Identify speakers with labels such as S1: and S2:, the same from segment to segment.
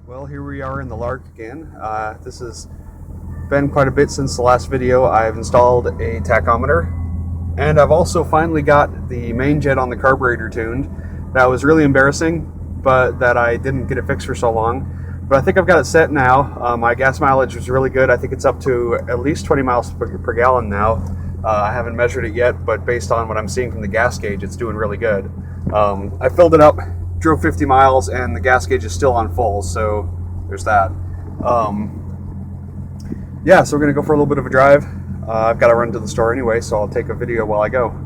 S1: Well, here we are in the Lark again. This has been quite a bit since the last video. I've installed a tachometer, and I've also finally got the main jet on the carburetor tuned. That was really embarrassing, but that I didn't get it fixed for so long. But I think I've got it set now. My gas mileage was really good. I think it's up to at least 20 miles per gallon now. I haven't measured it yet, but based on what I'm seeing from the gas gauge, it's doing really good. I filled it up, drove 50 miles, and the gas gauge is still on full, so there's that. Yeah, so we're gonna go for a little bit of a drive. I've got to run to the store anyway, so I'll take a video while I go.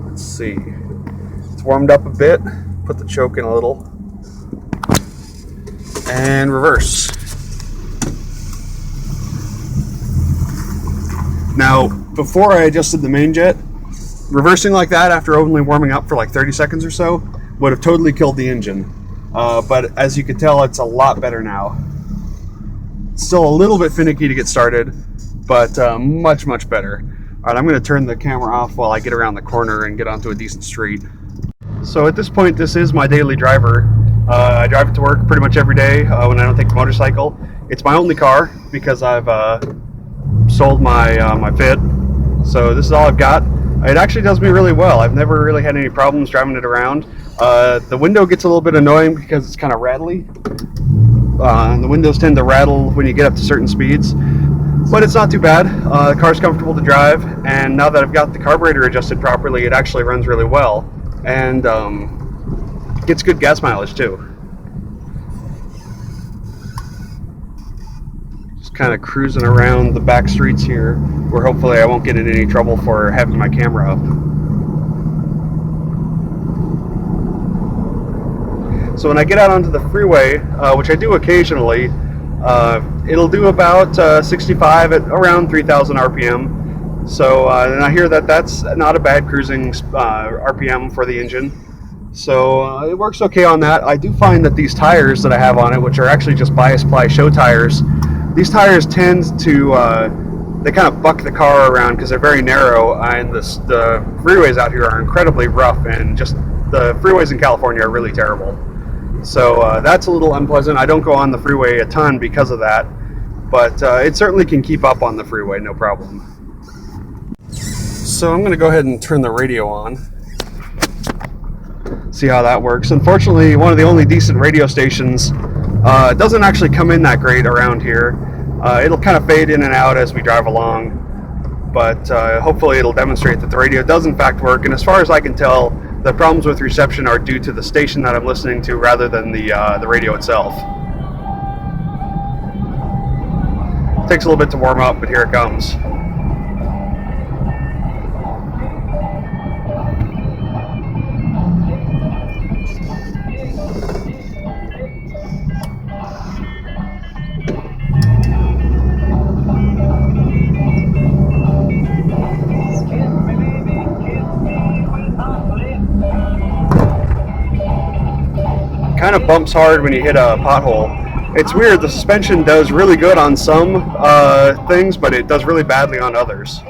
S1: Let's see. It's warmed up a bit. Put the choke in a little. And reverse. Now, before I adjusted the main jet, reversing like that after only warming up for like 30 seconds or so would have totally killed the engine. But as you can tell, it's a lot better now. Still a little bit finicky to get started, but much, much better. All right, I'm going to turn the camera off while I get around the corner and get onto a decent street. So at this point, this is my daily driver. I drive it to work pretty much every day when I don't take the motorcycle. It's my only car because I've sold my Fit. So this is all I've got. It actually does me really well. I've never really had any problems driving it around. The window gets a little bit annoying because it's kind of rattly. The windows tend to rattle when you get up to certain speeds, but it's not too bad. The car's comfortable to drive, and now that I've got the carburetor adjusted properly, it actually runs really well, and gets good gas mileage too. Just kind of cruising around the back streets here, where hopefully I won't get in any trouble for having my camera up. So when I get out onto the freeway, which I do occasionally, it'll do about 65 at around 3,000 RPM. So and I hear that that's not a bad cruising RPM for the engine. So it works okay on that. I do find that these tires that I have on it, which are actually just bias ply show tires, these tires tend to they kind of buck the car around because they're very narrow, and the freeways out here are incredibly rough, and just the freeways in California are really terrible. So that's a little unpleasant. I don't go on the freeway a ton because of that, but it certainly can keep up on the freeway, no problem. So I'm going to go ahead and turn the radio on, see how that works. Unfortunately, one of the only decent radio stations doesn't actually come in that great around here. It'll kind of fade in and out as we drive along, but hopefully it'll demonstrate that the radio does in fact work. And as far as I can tell, the problems with reception are due to the station that I'm listening to rather than the radio itself. Takes a little bit to warm up, but here it comes. Kind of bumps hard when you hit a pothole. It's weird, the suspension does really good on some things, but it does really badly on others.